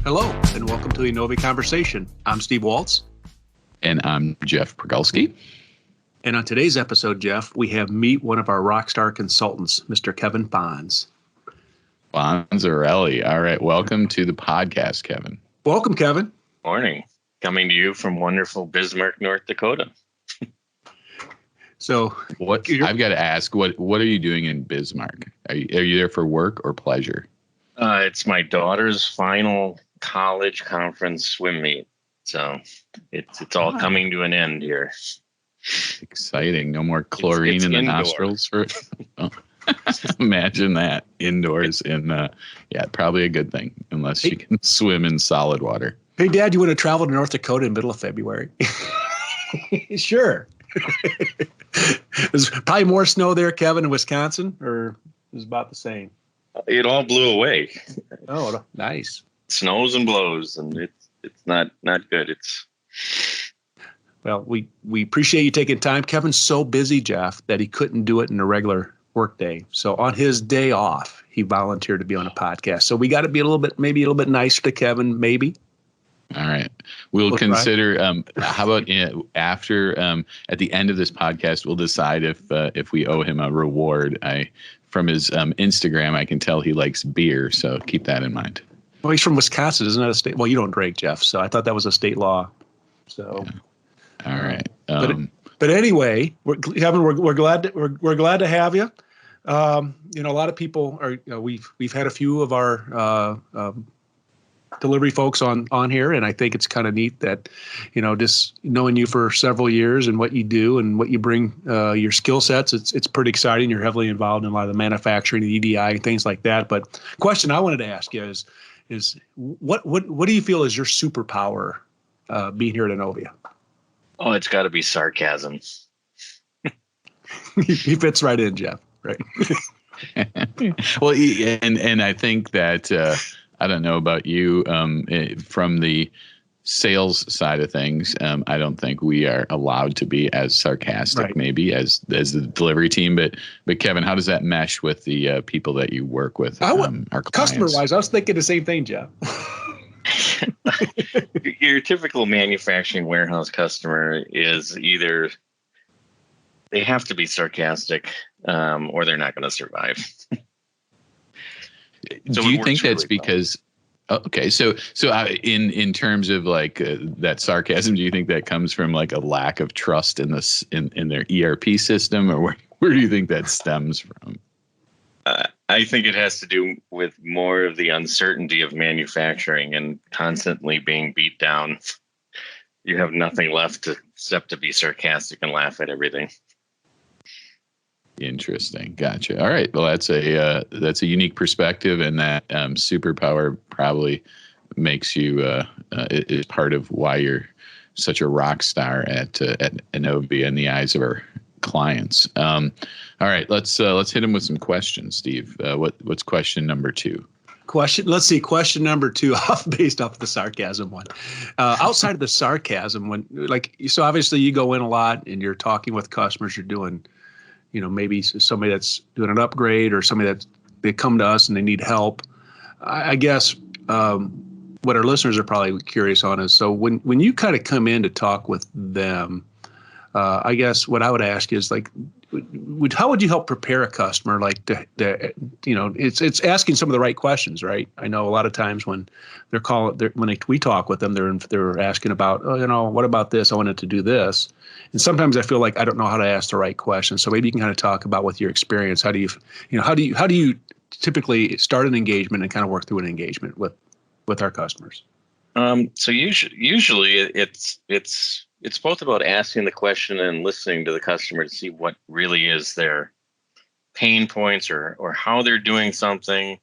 Hello, and welcome to the Innovia Conversation. I'm Steve Waltz. And I'm Jeff Progulski. And on today's episode, Jeff, we have meet one of our rockstar consultants, Mr. Kevin Fons. Fonzarelli. All right. Welcome to the podcast, Kevin. Welcome, Kevin. Morning. Coming to you from wonderful Bismarck, North Dakota. So I've got to ask, what are you doing in Bismarck? Are you there for work or pleasure? It's my daughter's final college conference swim meet. So it's all coming to an end here. Exciting. No more chlorine in the indoor. nostrils. Imagine that indoors probably a good thing unless you can swim in solid water. Hey, Dad, you want to travel to North Dakota in the middle of February? Sure. There's probably more snow there, Kevin, in Wisconsin, or it was about the same? It all blew away. Oh, nice. Snows and blows, and it's not good. Well, we appreciate you taking time. Kevin's so busy, Jeff, that he couldn't do it in a regular work day. So on his day off, he volunteered to be on a podcast. So we got to be a little bit nicer to Kevin, maybe. All right. We'll consider, how about after, at the end of this podcast, we'll decide if we owe him a reward. From his Instagram, I can tell he likes beer. So keep that in mind. Well, he's from Wisconsin. Isn't that a state? Well, you don't drink, Jeff. So I thought that was a state law. So. Yeah. All right. But anyway, Kevin, we're glad to have you. A lot of people are. We've had a few of our delivery folks on here, and I think it's kind of neat that, just knowing you for several years and what you do and what you bring, your skill sets. It's pretty exciting. You're heavily involved in a lot of the manufacturing, the EDI, and things like that. But question I wanted to ask you is what do you feel is your superpower being here at Innovia? Oh, it's got to be sarcasm. He fits right in, Jeff. Right. Well, and I think that I don't know about you from the sales side of things. I don't think we are allowed to be as sarcastic, maybe as the delivery team. But Kevin, how does that mesh with the people that you work with? Our clients? Customer-wise, I was thinking the same thing, Jeff. Your typical manufacturing warehouse customer is either they have to be sarcastic or they're not going to survive. Do you think that's because? Okay, so in terms of like that sarcasm, do you think that comes from like a lack of trust in this in their ERP system, or where do you think that stems from? I think it has to do with more of the uncertainty of manufacturing and constantly being beat down. You have nothing left except to be sarcastic and laugh at everything. Interesting. Gotcha. All right. Well, that's a unique perspective, and that superpower probably makes you is part of why you're such a rock star at Innovia in the eyes of our clients. All right. Let's hit them with some questions, Steve. What's question number 2? Let's see. Question number 2, based off the sarcasm one. Outside of the sarcasm, so obviously you go in a lot and you're talking with customers. You're doing, maybe somebody that's doing an upgrade or somebody that they come to us and they need help. I guess what our listeners are probably curious on is, so when you kind of come in to talk with them, I guess what I would ask is how would you help prepare a customer? It's asking some of the right questions, right? I know a lot of times when we talk with them, they're asking about, what about this? I wanted to do this. And sometimes I feel like I don't know how to ask the right question. So maybe you can kind of talk about with your experience, how do you typically start an engagement and kind of work through an engagement with our customers? So usually it's both about asking the question and listening to the customer to see what really is their pain points or how they're doing something.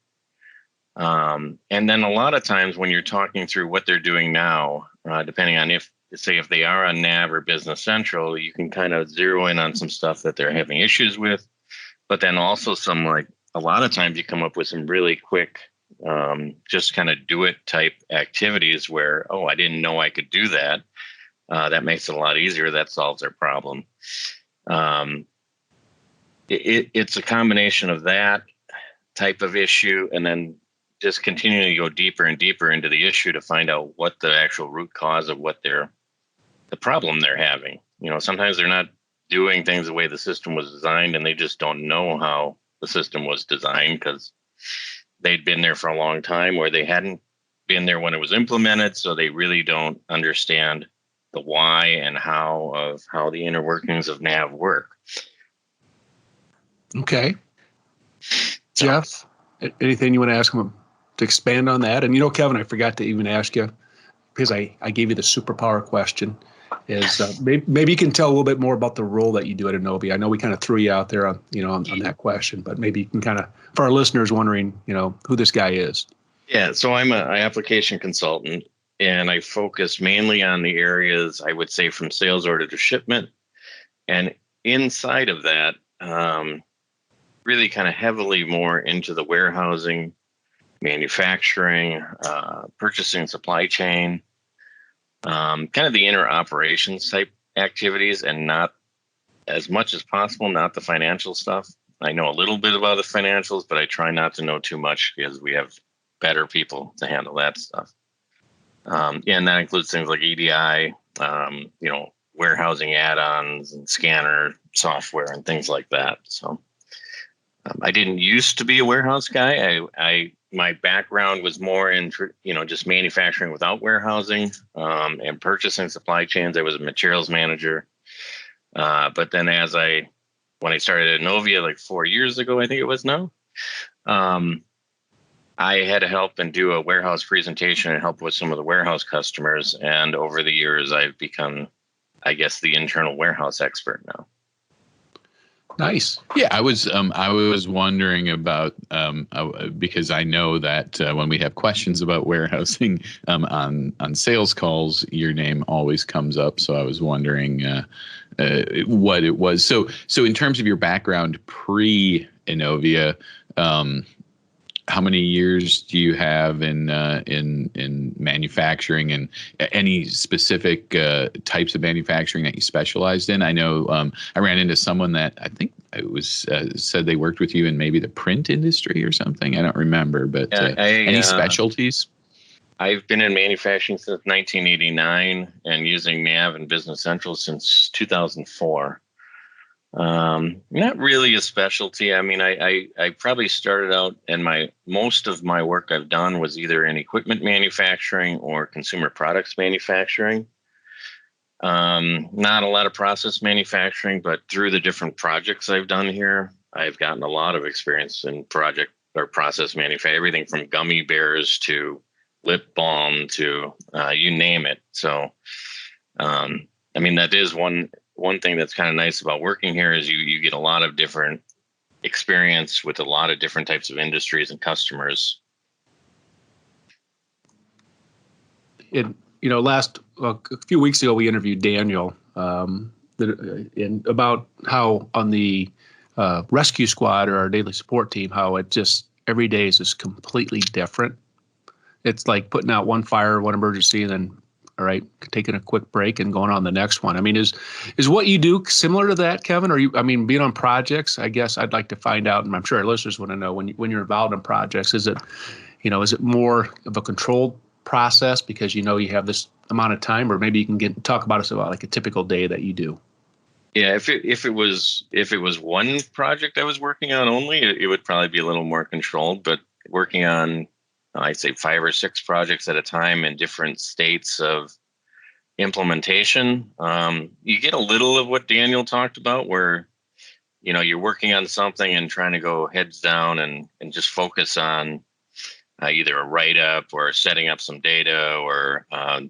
And then a lot of times when you're talking through what they're doing now, depending on if they are on Nav or Business Central, you can kind of zero in on some stuff that they're having issues with. But then also a lot of times you come up with some really quick, just kind of do it type activities where, I didn't know I could do that. That makes it a lot easier. That solves their problem. It's a combination of that type of issue and then just continuing to go deeper and deeper into the issue to find out what the actual root cause of the problem they're having. Sometimes they're not doing things the way the system was designed, and they just don't know how the system was designed because they'd been there for a long time, or they hadn't been there when it was implemented, so they really don't understand the why and how the inner workings of nav work. Okay. Jeff, anything you want to ask him to expand on that? And Kevin, I forgot to even ask you, because I gave you the superpower question, is maybe you can tell a little bit more about the role that you do at Innovia. I know we kind of threw you out there on that question, but maybe you can kind of, for our listeners wondering, who this guy is. Yeah, so I'm an application consultant, and I focus mainly on the areas, I would say, from sales order to shipment. And inside of that, really kind of heavily more into the warehousing, manufacturing, purchasing, supply chain, kind of the inner operations type activities, and not as much as possible, not the financial stuff. I know a little bit about the financials, but I try not to know too much because we have better people to handle that stuff. And that includes things like EDI, warehousing add-ons and scanner software and things like that. So I didn't used to be a warehouse guy. My background was more in, just manufacturing without warehousing, and purchasing, supply chains. I was a materials manager. But then when I started at Innovia like 4 years ago, I think it was now, I had to help and do a warehouse presentation and help with some of the warehouse customers. And over the years, I've become, I guess, the internal warehouse expert now. Nice. Yeah, I was wondering about because I know that when we have questions about warehousing on sales calls, your name always comes up. So I was wondering what it was. So in terms of your background pre-Innovia, how many years do you have in manufacturing, and any specific types of manufacturing that you specialized in? I know I ran into someone that I think it was said they worked with you in maybe the print industry or something. I don't remember, but any specialties? I've been in manufacturing since 1989 and using Nav and Business Central since 2004. Not really a specialty. I mean, I probably started out, and most of my work I've done was either in equipment manufacturing or consumer products manufacturing. Not a lot of process manufacturing, but through the different projects I've done here, I've gotten a lot of experience in project or process manufacturing, everything from gummy bears to lip balm to you name it. So, I mean, that is one thing that's kind of nice about working here is you get a lot of different experience with a lot of different types of industries and customers. A few weeks ago, we interviewed Daniel about how on the rescue squad or our daily support team, how it just every day is just completely different. It's like putting out one fire, one emergency, and then all right, taking a quick break and going on the next one. I mean, is what you do similar to that, Kevin? Or being on projects, I guess I'd like to find out, and I'm sure our listeners want to know when you're involved in projects, is it more of a controlled process because you have this amount of time, or maybe you can talk about like a typical day that you do? Yeah, if it was one project I was working on only, it would probably be a little more controlled. But working on, I'd say 5 or 6 projects at a time in different states of implementation, you get a little of what Daniel talked about, where you're working on something and trying to go heads down and just focus on either a write-up or setting up some data or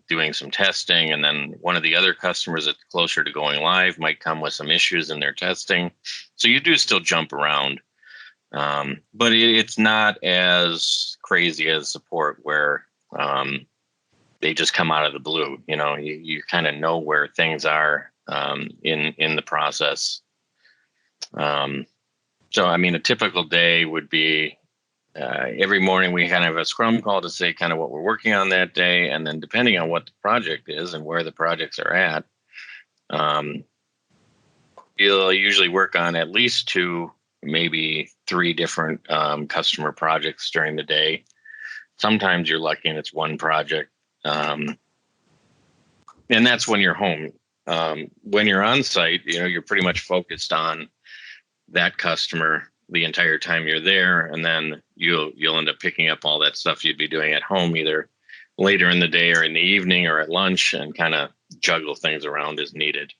doing some testing. And then one of the other customers that's closer to going live might come with some issues in their testing. So you do still jump around. But it's not as crazy as support where they just come out of the blue. You kind of know where things are in the process. So, I mean, a typical day would be every morning we kind of have a scrum call to say kind of what we're working on that day. And then depending on what the project is and where the projects are at, you'll usually work on at least 2, maybe 3 different customer projects during the day. sometimes you're lucky and it's one project. And that's when you're home. When you're on site, you're pretty much focused on that customer the entire time you're there, and then you'll end up picking up all that stuff you'd be doing at home, either later in the day or in the evening or at lunch, and kind of juggle things around as needed.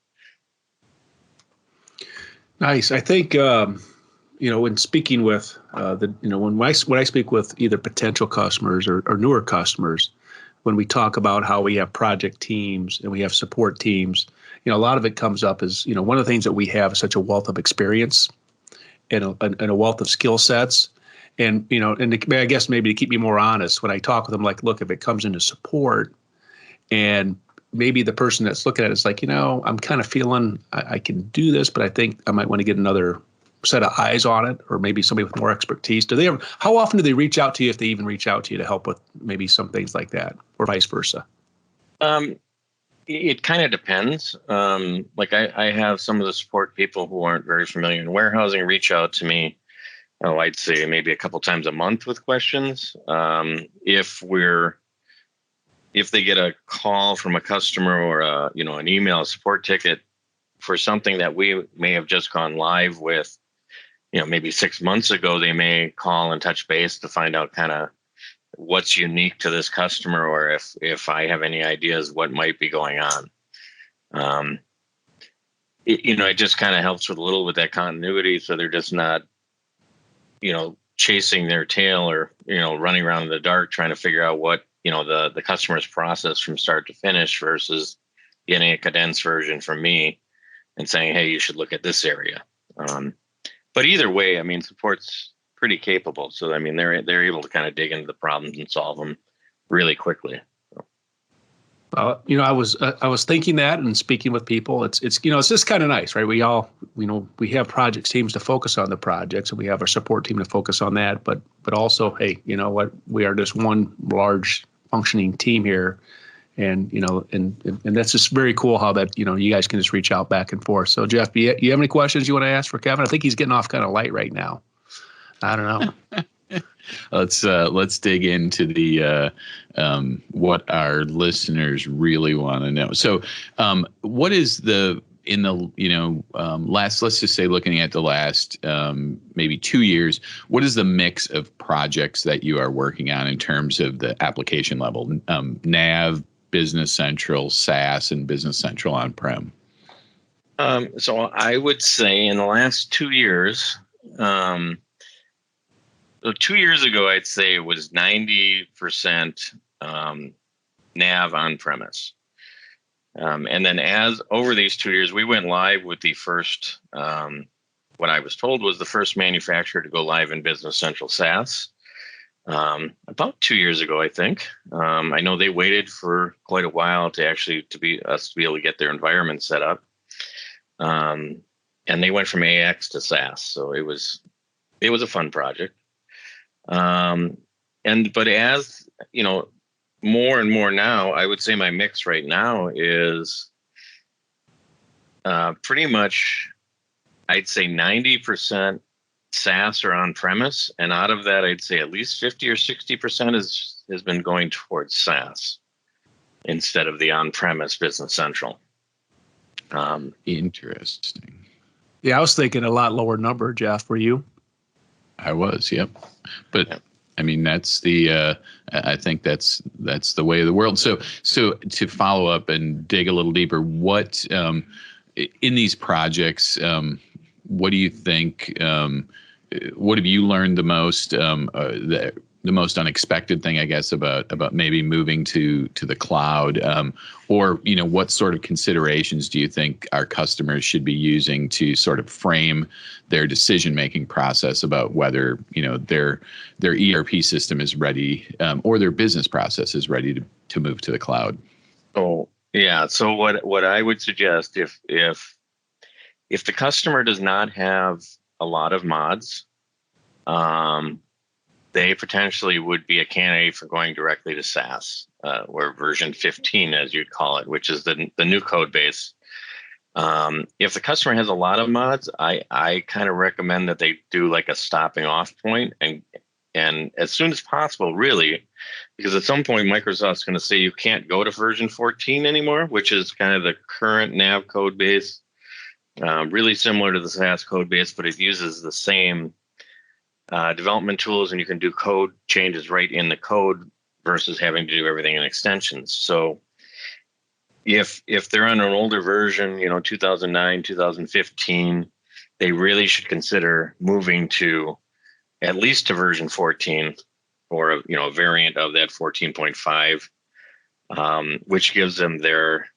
Nice. I think when speaking with when I speak with either potential customers or newer customers, when we talk about how we have project teams and we have support teams, a lot of it comes up as, one of the things that we have is such a wealth of experience and a wealth of skill sets. And, I guess maybe to keep me more honest, when I talk with them, like, look, if it comes into support and maybe the person that's looking at it is like, I'm kind of feeling I can do this, but I think I might want to get another set of eyes on it, or maybe somebody with more expertise. How often do they reach out to you, if they even reach out to you, to help with maybe some things like that, or vice versa? It kind of depends. Like I have some of the support people who aren't very familiar in warehousing reach out to me. I'd say maybe a couple times a month with questions. If they get a call from a customer or an email support ticket for something that we may have just gone live with, maybe 6 months ago, they may call and touch base to find out kind of what's unique to this customer, or if I have any ideas what might be going on. It just kind of helps with a little with that continuity, so they're just not, chasing their tail or, running around in the dark trying to figure out what, the customer's process from start to finish, versus getting a condensed version from me and saying, hey, you should look at this area. But either way, support's pretty capable. So, they're able to kind of dig into the problems and solve them really quickly. I was thinking that and speaking with people, it's just kind of nice, right? We all, we have project teams to focus on the projects, and we have our support team to focus on that. But also, hey, you know what? We are just one large functioning team here. And, and that's just very cool how that, you guys can just reach out back and forth. So, Jeff, you have any questions you want to ask for Kevin? I think he's getting off kind of light right now. I don't know. Let's dig into the what our listeners really want to know. So, what is let's just say, looking at the last maybe 2 years, what is the mix of projects that you are working on in terms of the application level? Nav, Business Central, SaaS, and Business Central on-prem? So I would say in the last 2 years, so 2 years ago, I'd say it was 90% Nav on-premise. And then as over these 2 years, we went live with the first, what I was told was the first manufacturer to go live in Business Central SaaS. About 2 years ago, I think. I know they waited for quite a while to be able to get their environment set up. And they went from AX to SaaS. So it was a fun project. But as more and more now, I would say my mix right now is pretty much, I'd say 90% SaaS or on-premise, and out of that, I'd say at least 50 or 60% has been going towards SaaS instead of the on-premise Business Central. Interesting. Yeah, I was thinking a lot lower number, Jeff. Were you? I was, yep. But yep. That's I think that's the way of the world. So to follow up and dig a little deeper, what in these projects, what do you think? What have you learned the most? The most unexpected thing, I guess, about maybe moving to the cloud, or what sort of considerations do you think our customers should be using to sort of frame their decision-making process about whether their ERP system is ready, or their business process is ready to move to the cloud? Oh yeah. So what I would suggest, if the customer does not have a lot of mods, they potentially would be a candidate for going directly to SaaS, or version 15, as you'd call it, which is the new code base. If the customer has a lot of mods, I kind of recommend that they do like a stopping off point and as soon as possible, really, because at some point Microsoft's going to say you can't go to version 14 anymore, which is kind of the current nav code base, really similar to the SAS code base, but it uses the same development tools, and you can do code changes right in the code versus having to do everything in extensions. So if they're on an older version, 2009, 2015, they really should consider moving to at least to version 14, or a variant of that 14.5, which gives them their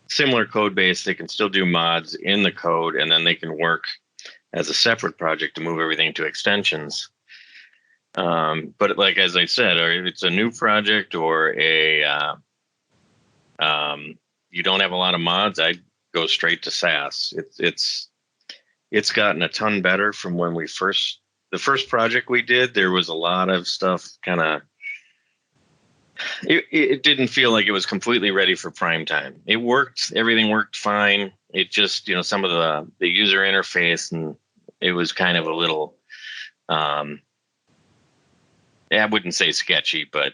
similar code base. They can still do mods in the code, and then they can work as a separate project to move everything to extensions. But like, as I said, or if it's a new project or you don't have a lot of mods, I'd go straight to SAS. It's gotten a ton better from when the first project we did. There was a lot of stuff kind of, it didn't feel like it was completely ready for prime time. It worked, everything worked fine. It just, some of the user interface, and it was kind of a little, I wouldn't say sketchy, but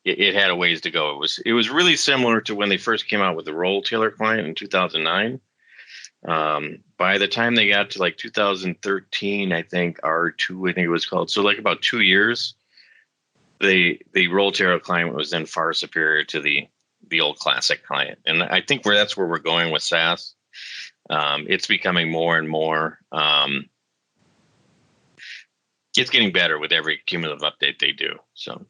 it had a ways to go. It was really similar to when they first came out with the role tailor client in 2009. By the time they got to like 2013, I think R2, I think it was called. So like about 2 years, the role tailor client was then far superior to the old classic client. And I think that's where we're going with SAS. It's becoming more and more, it's getting better with every cumulative update they do. So.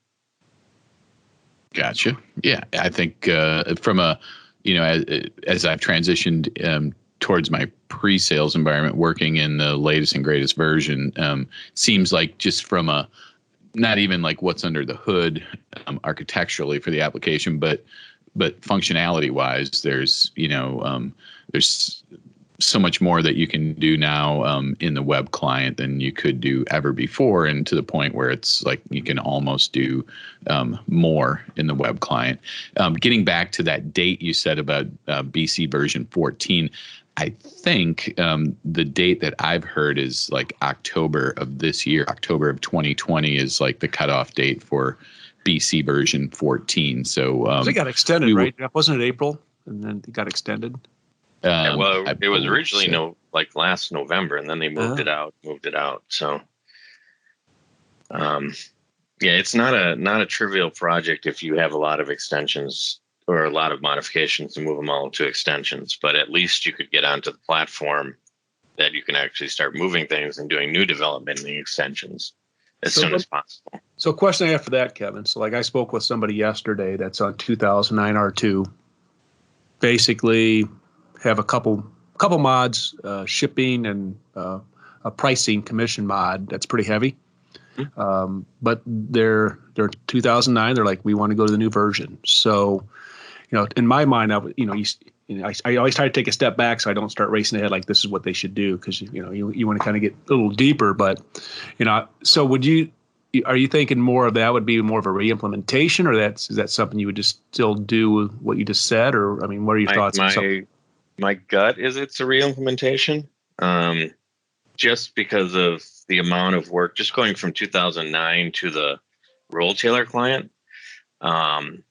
Gotcha. Yeah. I think, from as I've transitioned, towards my pre-sales environment, working in the latest and greatest version, seems like just from not even like what's under the hood, architecturally for the application, but functionality wise, there's so much more that you can do now in the web client than you could do ever before, and to the point where it's like you can almost do more in the web client. Getting back to that date you said about BC version 14, I think the date that I've heard is like October of this year. October of 2020 is like the cutoff date for BC version 14. So it got extended, right? Wasn't it April, and then it got extended? Well, it was originally last November, and then they moved it out. So, it's not a trivial project if you have a lot of extensions or a lot of modifications to move them all to extensions. But at least you could get onto the platform that you can actually start moving things and doing new development in the extensions as soon as possible. So, a question I have for that, Kevin. So, like, I spoke with somebody yesterday that's on 2009 R2. Basically, have a couple mods, shipping and a pricing commission mod that's pretty heavy. But they're 2009. They're like, we want to go to the new version. So, in my mind, I always try to take a step back so I don't start racing ahead like this is what they should do, because you want to kind of get a little deeper. But so are you thinking more of that would be more of a re-implementation, or is that something you would just still do what you just said, or I mean, what are your thoughts? My gut is it's a re-implementation, just because of the amount of work, just going from 2009 to the role tailor client, was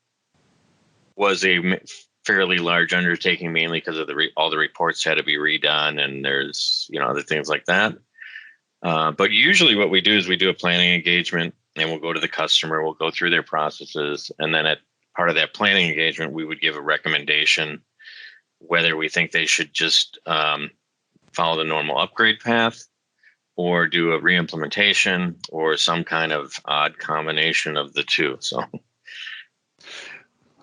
a fairly large undertaking, mainly because of all the reports had to be redone, and there's other things like that. But usually what we do is we do a planning engagement, and we'll go to the customer, we'll go through their processes, and then at part of that planning engagement, we would give a recommendation whether we think they should just follow the normal upgrade path, or do a re-implementation, or some kind of odd combination of the two. So,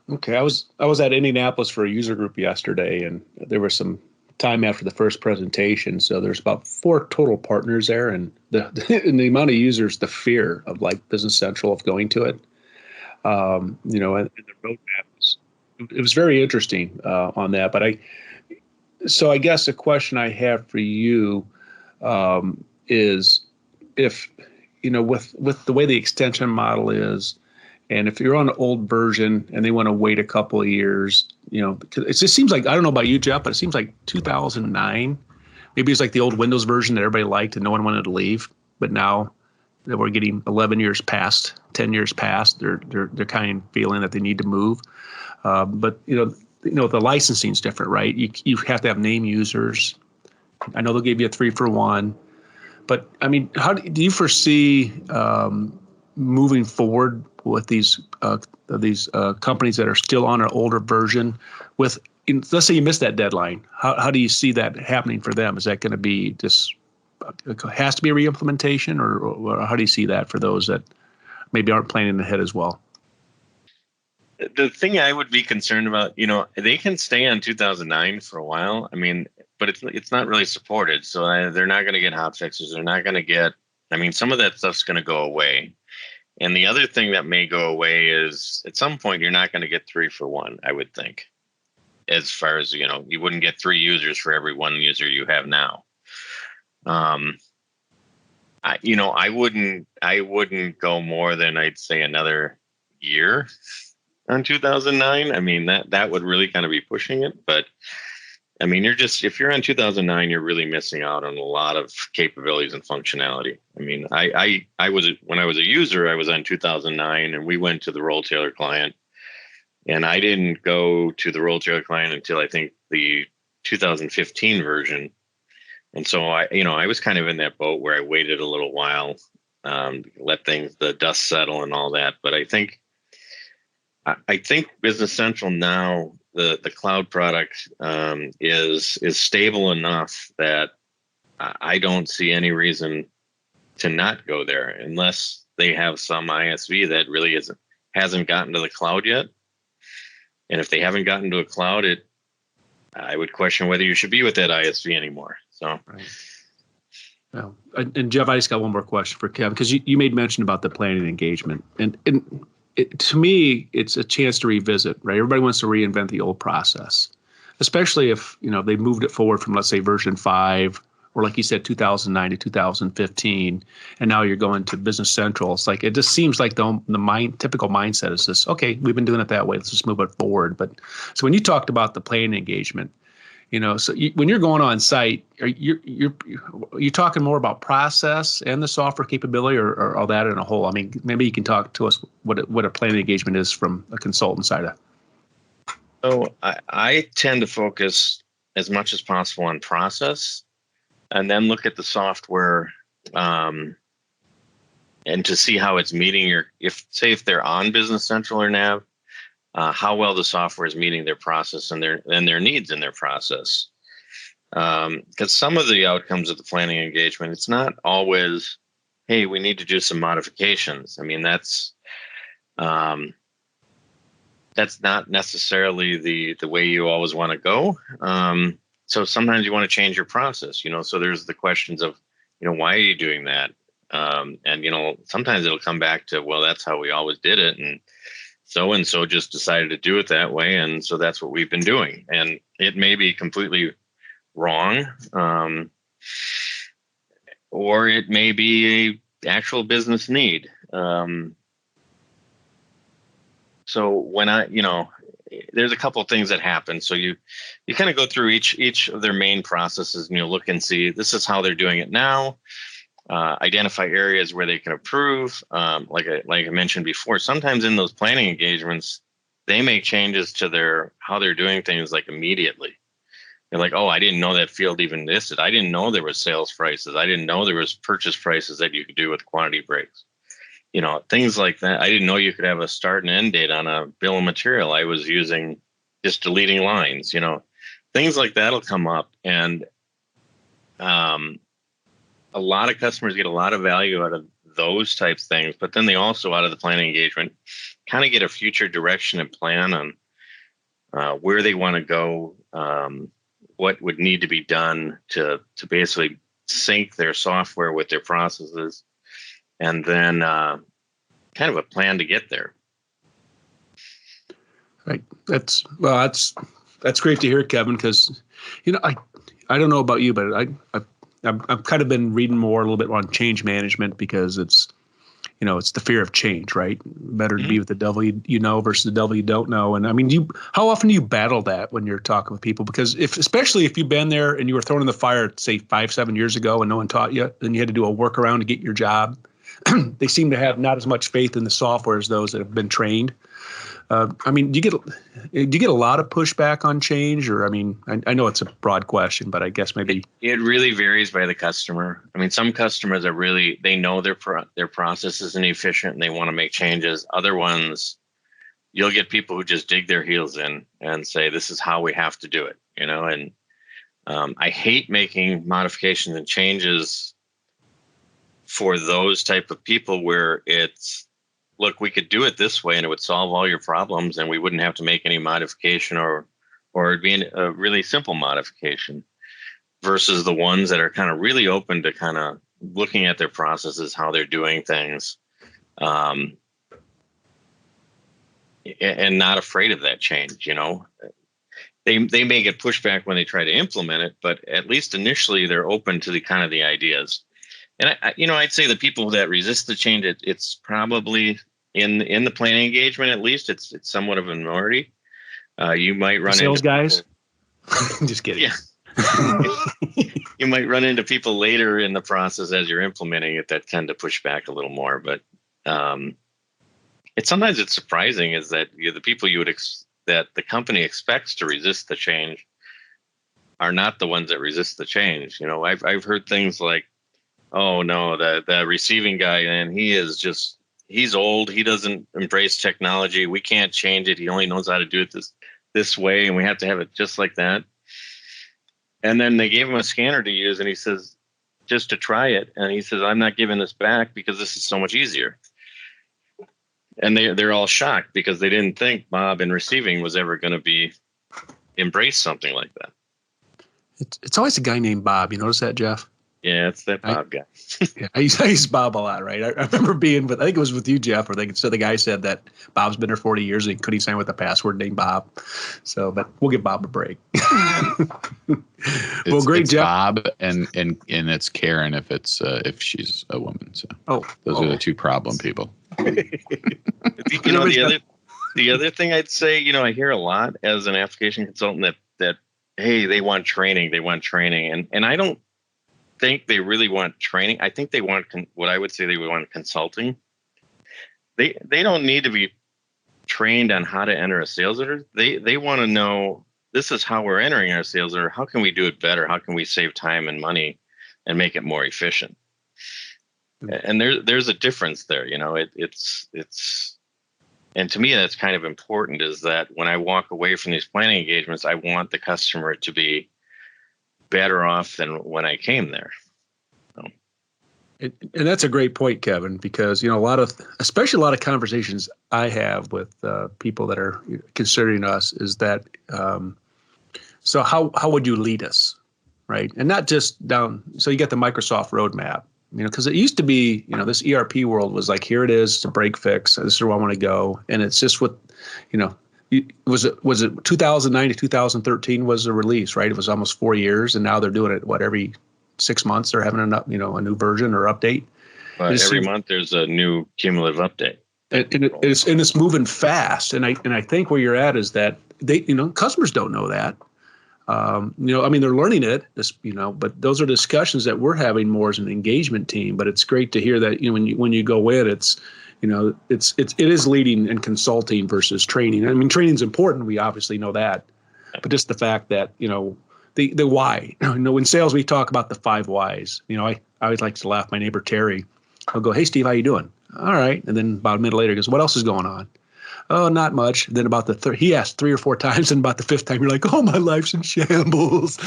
okay, I was at Indianapolis for a user group yesterday, and there was some time after the first presentation. So there's about 4 total partners there, and the amount of users, the fear of like Business Central of going to it, and the roadmap it was very interesting on that. But I guess a question I have for you is, if with the way the extension model is, and if you're on an old version and they want to wait a couple of years, it just seems like, I don't know about you, Jeff, but it seems like 2009, maybe it's like the old Windows version that everybody liked and no one wanted to leave. But now that we're getting 11 years past, 10 years past. They're kind of feeling that they need to move. But the licensing is different, right? You have to have name users. I know they'll give you a 3-for-1, but I mean, how do you foresee moving forward with these companies that are still on an older version? Let's say you missed that deadline. How do you see that happening for them? Is that going to be just has to be a re-implementation, or how do you see that for those that maybe aren't planning ahead as well? The thing I would be concerned about, they can stay on 2009 for a while. I mean, but it's not really supported. So they're not going to get hot fixes. They're not going to get, some of that stuff's going to go away. And the other thing that may go away is at some point, you're not going to get 3-for-1, I would think. As far as, you wouldn't get 3 users for every 1 user you have now. I wouldn't go more than, I'd say, another year on 2009. I mean, that would really kind of be pushing it. But I mean, if you're on 2009, you're really missing out on a lot of capabilities and functionality. I mean, when I was a user, I was on 2009, and we went to the Roll Taylor client, and I didn't go to the Roll Taylor client until I think the 2015 version. And so I was kind of in that boat where I waited a little while, let the dust settle and all that. But I think Business Central now, the cloud product is stable enough that I don't see any reason to not go there unless they have some ISV that really hasn't gotten to the cloud yet. And if they haven't gotten to a cloud, I would question whether you should be with that ISV anymore. So, right. Well, and Jeff, I just got one more question for Kevin, because you made mention about the planning engagement, and to me, it's a chance to revisit. Right, everybody wants to reinvent the old process, especially if they moved it forward from, let's say, version 5, or like you said, 2009 to 2015, and now you're going to Business Central. It's like it just seems like the typical mindset is this: okay, we've been doing it that way, let's just move it forward. But so when you talked about the planning engagement, when you're going on site, are you talking more about process and the software capability, or all that in a whole? I mean, maybe you can talk to us what a planning engagement is from a consultant side of. So I tend to focus as much as possible on process, and then look at the software, and to see how it's meeting if they're on Business Central or Nav. How well the software is meeting their process and their needs in their process. Because some of the outcomes of the planning engagement, it's not always, hey, we need to do some modifications. I mean, that's not necessarily the way you always want to go. So sometimes you want to change your process, so there's the questions of, why are you doing that? And, sometimes it'll come back to, well, that's how we always did it. And so just decided to do it that way. And so that's what we've been doing. And it may be completely wrong. Or it may be a actual business need. So when there's a couple of things that happen. So you kind of go through each of their main processes, and you look and see, this is how they're doing it now. Identify areas where they can improve. Like I mentioned before, sometimes in those planning engagements, they make changes to how they're doing things like immediately. They're like, oh, I didn't know that field even existed. I didn't know there was sales prices. I didn't know there was purchase prices that you could do with quantity breaks. Things like that. I didn't know you could have a start and end date on a bill of material. I was using just deleting lines. Things like that'll come up, and a lot of customers get a lot of value out of those types of things, but then they also, out of the planning engagement, kind of get a future direction and plan on where they want to go, what would need to be done to basically sync their software with their processes, and then kind of a plan to get there. Right. That's great to hear, Kevin, because I don't know about you, but I've kind of been reading a little bit on change management, because it's the fear of change, right? Better to be with the devil you know versus the devil you don't know. And I mean, how often do you battle that when you're talking with people? Because especially if you've been there and you were thrown in the fire, say 5-7 years ago, and no one taught you, then you had to do a workaround to get your job. they seem to have not as much faith in the software as those that have been trained. I mean, do you get a lot of pushback on change, or I mean, I know it's a broad question, but I guess maybe it really varies by the customer. I mean, some customers are really, they know their process isn't efficient and they want to make changes. Other ones, you'll get people who just dig their heels in and say, this is how we have to do it, you know. And I hate making modifications and changes for those type of people where it's, look, we could do it this way and it would solve all your problems and we wouldn't have to make any modification, or it'd be a really simple modification, versus the ones that are kind of really open to kind of looking at their processes, how they're doing things, and not afraid of that change. You know, they may get pushback when they try to implement it, but at least initially they're open to the kind of the ideas. And I'd say the people that resist the change, it's probably in the planning engagement, at least it's somewhat of a minority. You might run sales into guys. Just kidding. Yeah. You might run into people later in the process as you're implementing it that tend to push back a little more. But sometimes it's surprising is that the people that the company expects to resist the change are not the ones that resist the change. You know, I've heard things like, oh no, the receiving guy, and he's old. He doesn't embrace technology. We can't change it. He only knows how to do it this way, and we have to have it just like that. And then they gave him a scanner to use, and he says, just to try it. And he says, I'm not giving this back because this is so much easier. And they're all shocked because they didn't think Bob in receiving was ever going to embrace something like that. It's always a guy named Bob. You notice that, Jeff? Yeah, it's that Bob guy. Yeah, I use Bob a lot, right? I remember being with, I think it was with you, Jeff, or the guy said that Bob's been there 40 years and he couldn't sign with a password named Bob. So, but we'll give Bob a break. Well, great, it's Jeff. Bob and it's Karen if she's a woman. So those are the two problem people. You know, the other thing I'd say, you know, I hear a lot as an application consultant that hey, they want training, and I don't think they really want training. I think they want what I would say they would want consulting. They don't need to be trained on how to enter a sales order. They want to know, this is how we're entering our sales order. How can we do it better? How can we save time and money and make it more efficient? And there's a difference there. You know, it's and to me that's kind of important, is that when I walk away from these planning engagements, I want the customer to be better off than when I came there. And that's a great point, Kevin, because, you know, especially a lot of conversations I have with people that are considering us is that, so how would you lead us, right? And not just down, so you get the Microsoft roadmap, you know, because it used to be, you know, this ERP world was like, here it is, it's a break fix, this is where I want to go. And it's just what, you know, was it 2009 to 2013 was the release, right? It was almost 4 years, and now they're doing it every 6 months they're having a new version or update. Every month there's a new cumulative update. And it's moving fast. And I think where you're at is that customers don't know that. I mean, they're learning it, but those are discussions that we're having more as an engagement team. But it's great to hear that, when you go in, it is leading and consulting versus training. I mean, training's important. We obviously know that, but just the fact that, the why, in sales, we talk about the 5 whys. I always like to laugh. My neighbor, Terry, I'll go, hey, Steve, how you doing? All right. And then about a minute later, he goes, what else is going on? Oh, not much. Then about he asked 3 or 4 times, and about the 5th time, you're like, oh, my life's in shambles.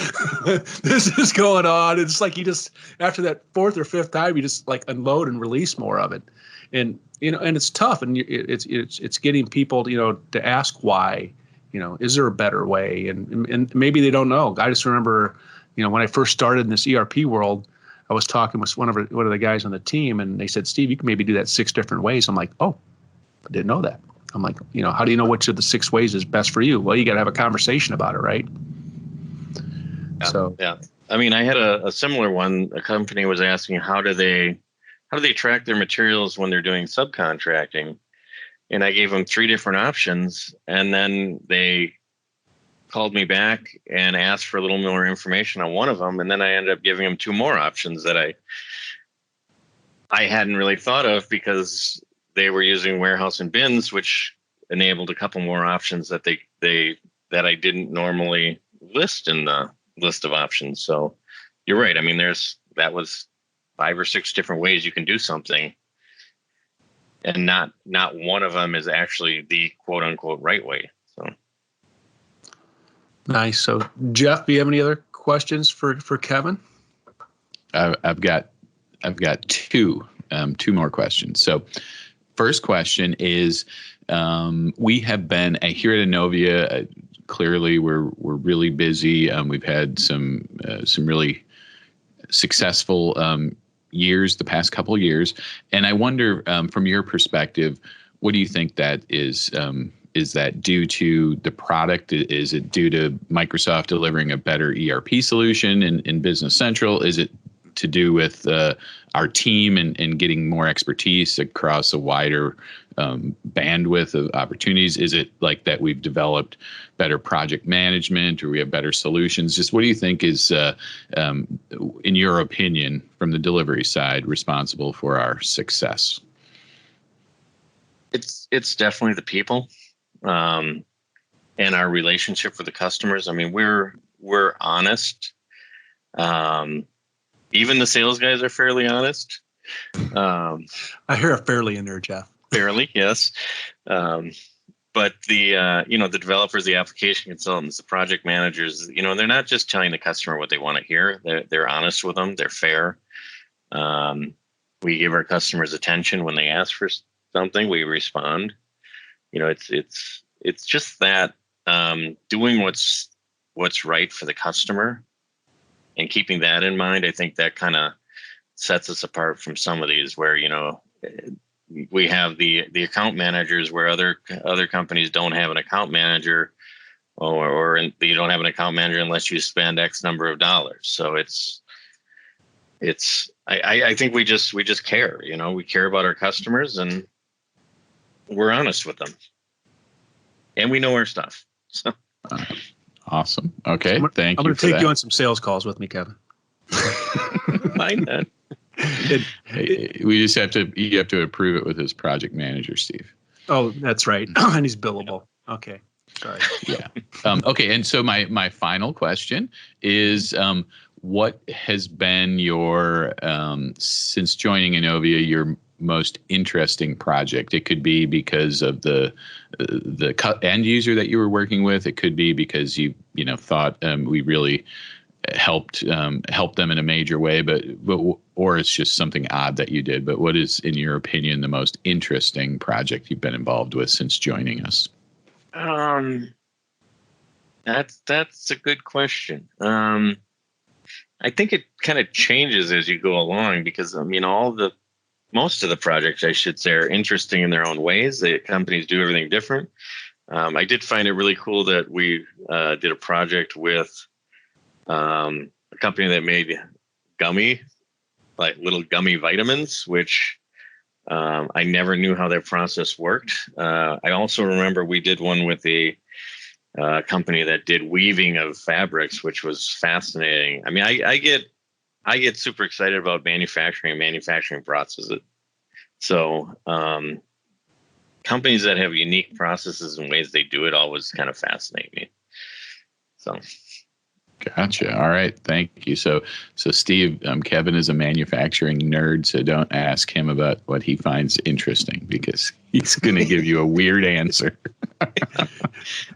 This is going on. It's like after that 4th or 5th time, you just like unload and release more of it. And, and it's tough, and it's getting people, to ask why, is there a better way? And maybe they don't know. I just remember, when I first started in this ERP world, I was talking with one of the guys on the team, and they said, Steve, you can maybe do that 6 different ways. I'm like, oh, I didn't know that. I'm like, how do you know which of the 6 ways is best for you? Well, you got to have a conversation about it, right? Yeah. I mean, I had a similar one. A company was asking, how do they track their materials when they're doing subcontracting? And I gave them 3 different options, and then they called me back and asked for a little more information on one of them, and then I ended up giving them 2 more options that I hadn't really thought of, because they were using warehouse and bins, which enabled a couple more options that that I didn't normally list in the list of options. So you're right. I mean, that was 5 or 6 different ways you can do something, and not one of them is actually the quote unquote right way. So nice. So Jeff, do you have any other questions for Kevin? I've got two more questions. So first question is, we have been here at Innovia. Clearly, we're really busy. We've had some really successful years the past couple of years, and I wonder, from your perspective, what do you think that is? Is that due to the product? Is it due to Microsoft delivering a better ERP solution in Business Central? Is it to do with our team and getting more expertise across a wider bandwidth of opportunities? Is it like that we've developed better project management, or we have better solutions? Just what do you think is, in your opinion, from the delivery side, responsible for our success? It's definitely the people, and our relationship with the customers. I mean, we're honest. Even the sales guys are fairly honest. I hear a fairly in there, Jeff. Fairly, yes. But the developers, the application consultants, the project managers, they're not just telling the customer what they want to hear. They're honest with them. They're fair. We give our customers attention when they ask for something. We respond. It's just that, doing what's right for the customer and keeping that in mind. I think that kind of sets us apart from some of these where, we have the account managers where other companies don't have an account manager, or you don't have an account manager unless you spend X number of dollars. So I think we just care, we care about our customers, and we're honest with them, and we know our stuff. So. Awesome. Okay. Thank you. I'm going to take you on some sales calls with me, Kevin. Mind that. You have to approve it with his project manager, Steve. Oh, that's right. And he's billable. Okay. Sorry. Yeah. Okay. And so my final question is, what has been your, since joining Innovia, your most interesting project? It could be because of the end user that you were working with. It could be because you thought we really helped them in a major way, but or it's just something odd that you did. But what is, in your opinion, the most interesting project you've been involved with since joining us? That's a good question. I think it kind of changes as you go along, because most of the projects, I should say, are interesting in their own ways. The companies do everything different. I did find it really cool that we did a project with a company that made little gummy vitamins, which I never knew how their process worked. I also remember we did one with a company that did weaving of fabrics, which was fascinating. I mean, I get super excited about manufacturing processes. So companies that have unique processes and ways they do it always kind of fascinate me. So. Gotcha. All right. Thank you. So Steve, Kevin is a manufacturing nerd, so don't ask him about what he finds interesting, because he's going to give you a weird answer. And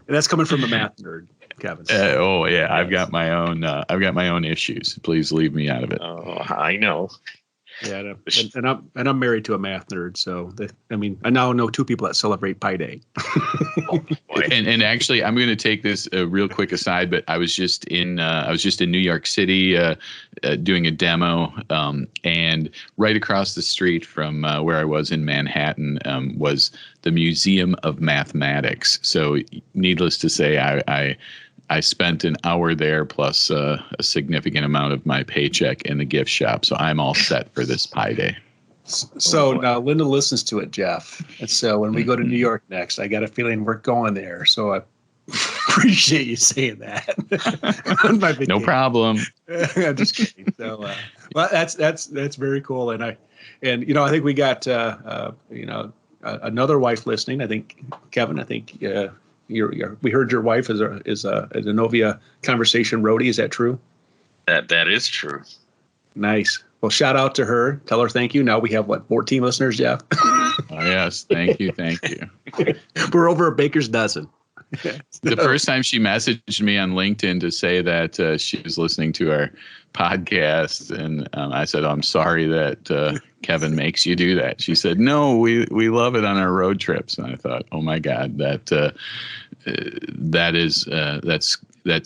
that's coming from a math nerd, Kevin. Oh yeah, yes. I've got my own issues. Please leave me out of it. Oh, I know. Yeah, and I'm married to a math nerd, so I now know 2 people that celebrate Pi Day. Oh, and actually, I'm going to take this real quick aside, but I was just in New York City doing a demo, and right across the street from where I was in Manhattan was the Museum of Mathematics. So, needless to say, I spent an hour there, plus a significant amount of my paycheck in the gift shop. So I'm all set for this Pi Day. So now Linda listens to it, Jeff. And so when we go to New York next, I got a feeling we're going there. So I appreciate you saying that. No problem. I'm just kidding. So, well, that's very cool. And And I think we got another wife listening. I think Kevin. I think we heard your wife is an Innovia Conversation roadie. Is that true? That is true. Nice. Well, shout out to her. Tell her thank you. Now we have 14 listeners, Jeff? Oh, yes. Thank you. We're over a baker's dozen. The first time she messaged me on LinkedIn to say that she was listening to our podcast, and I said, I'm sorry that Kevin makes you do that. She said, no, we love it on our road trips. And I thought, oh my God, that's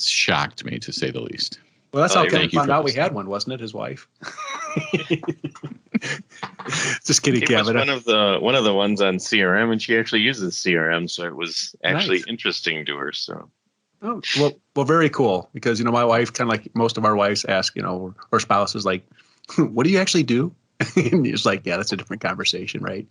shocked me, to say the least. Well, that's how Kevin found out we had one, wasn't it? His wife. Just kidding, Kevin. One of the ones on CRM, and she actually uses CRM, so it was actually interesting to her. So, well, very cool. Because my wife, kind of like most of our wives, ask, or spouses, like, "What do you actually do?" And it's like, yeah, that's a different conversation, right?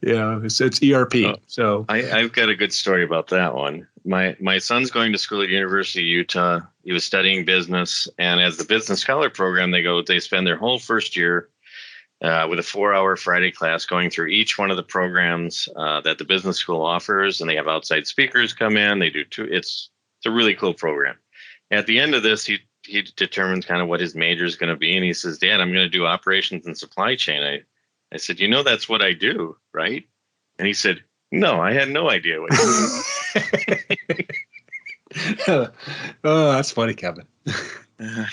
It's ERP. So I've got a good story about that one. My son's going to school at University of Utah. He was studying business, and as the business scholar program, they spend their whole first year with a 4-hour Friday class going through each one of the programs that the business school offers, and they have outside speakers come in. They do it's a really cool program. At the end of this, he determines kind of what his major is going to be, and he says, "Dad, I'm going to do operations and supply chain." I said, "That's what I do, right?" And he said, "No, I had no idea what you do." Oh, that's funny, Kevin.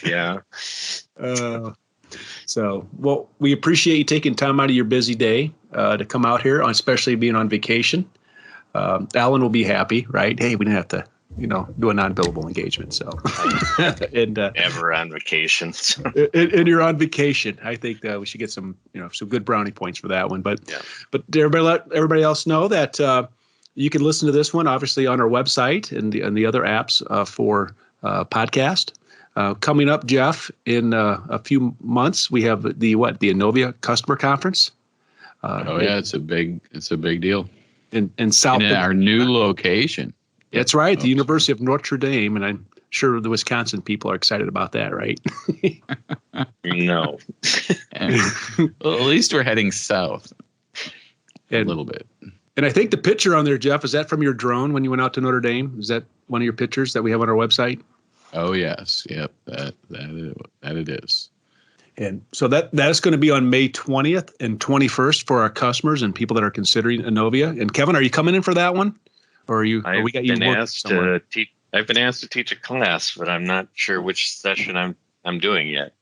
Yeah. So, well, we appreciate you taking time out of your busy day to come out here, especially being on vacation. Alan will be happy, right? Hey, we didn't have to, do a non-billable engagement. So, and never on vacation. And you're on vacation. I think we should get some good brownie points for that one. But everybody, let everybody else know that you can listen to this one, obviously, on our website and the other apps for podcast. Coming up, Jeff, in a few months, we have the Innovia Customer Conference. It's a big deal. In South, in our new location. That's right, the University of Notre Dame, and I'm sure the Wisconsin people are excited about that, right? No. Well, at least we're heading south a little bit. And I think the picture on there, Jeff, is that from your drone when you went out to Notre Dame? Is that one of your pictures that we have on our website? Oh, yes. Yep. That it is. And so that is going to be on May 20th and 21st for our customers and people that are considering Innovia. And Kevin, are you coming in for that one? Or are you? I've been asked to teach a class, but I'm not sure which session I'm doing yet.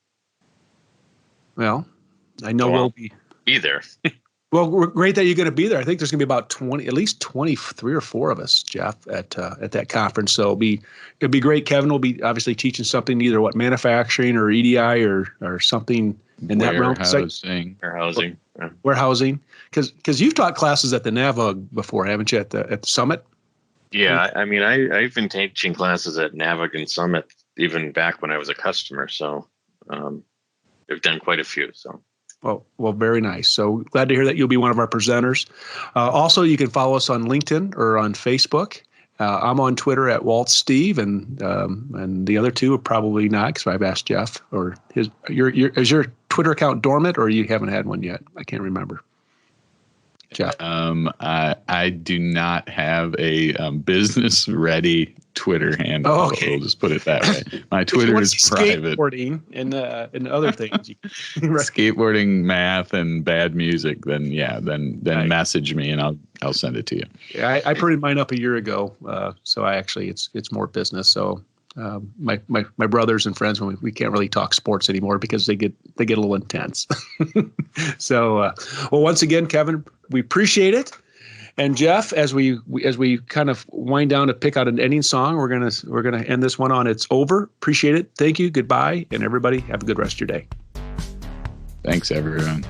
Well, I know we'll be there. Well, we're great that you're going to be there. I think there's going to be about at least 23 or 4 of us, Jeff, at that conference. So it'll be great. Kevin will be obviously teaching something, either manufacturing or EDI or something in that realm. Warehousing. Because you've taught classes at the NAVOG before, haven't you? At the Summit. Yeah, I mean, I've been teaching classes at NAVOG and Summit even back when I was a customer. So I've done quite a few. So. Well, very nice. So glad to hear that you'll be one of our presenters. Also, you can follow us on LinkedIn or on Facebook. I'm on Twitter at WaltSteve, and the other two are probably not, because I've asked Jeff. Or is your Twitter account dormant, or you haven't had one yet? I can't remember. Jeff? I do not have a business ready Twitter handle. Oh, okay. We'll just put it that way. My Twitter is private. Skateboarding and other things. Right. Skateboarding, math, and bad music. Then right. Message me and I'll send it to you. Yeah, I printed mine up a year ago. So it's more business. So my brothers and friends, we can't really talk sports anymore because they get a little intense. So well, once again, Kevin, we appreciate it. And Jeff, as we kind of wind down to pick out an ending song, we're gonna end this one on "It's Over." Appreciate it. Thank you. Goodbye, and everybody have a good rest of your day. Thanks, everyone.